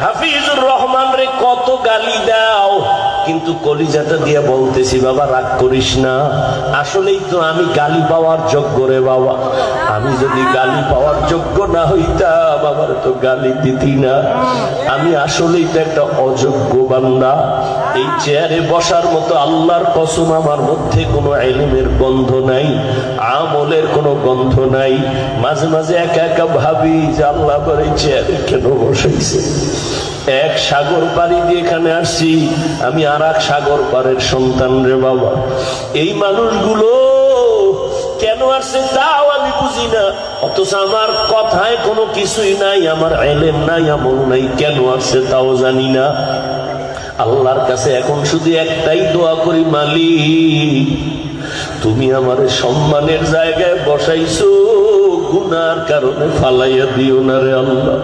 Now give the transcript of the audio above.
হাফিজুর রহমান রে কত গালি দাও, কিন্তু কলিজাটা দিয়ে বলতেছি বাবা রাগ করিস না, আসলেই তো আমি গালি পাওয়ার যোগ্য রে বাবা। আমি যদি গালি পাওয়ার যোগ্য না হইতাম আমার তো গালি দিতি না। আমি আসলেই তো একটা অযোগ্য বান্দা। এই চেয়ারে বসার মতো আল্লাহর কসম আমার মধ্যে কোনো ইলমের গন্ধ নাই, আমলের কোনো গন্ধ নাই। মাঝে মাঝে একা একা ভাবি যে আল্লাহ আমার এই চেয়ারে কেন বসাইছে। এক সাগর পাড়ি দিয়ে এখানে আসছি, আমি আর এক সাগর পাড়ের সন্তান রে বাবা। এই মানুষগুলো কেন আসছে তাও আমি বুঝি না, অথচ আমার কথায় কোনো কিছুই নাই, আমার ইলম নাই, আমল নাই, কেন আসছে তাও জানি না। আল্লাহর কাছে এখন শুধু একটাই দোয়া করি, মালিক তুমি আমার সম্মানের জায়গায় বসাইছো, গুনার কারণে ফালাইয়া দিও না রে আল্লাহ।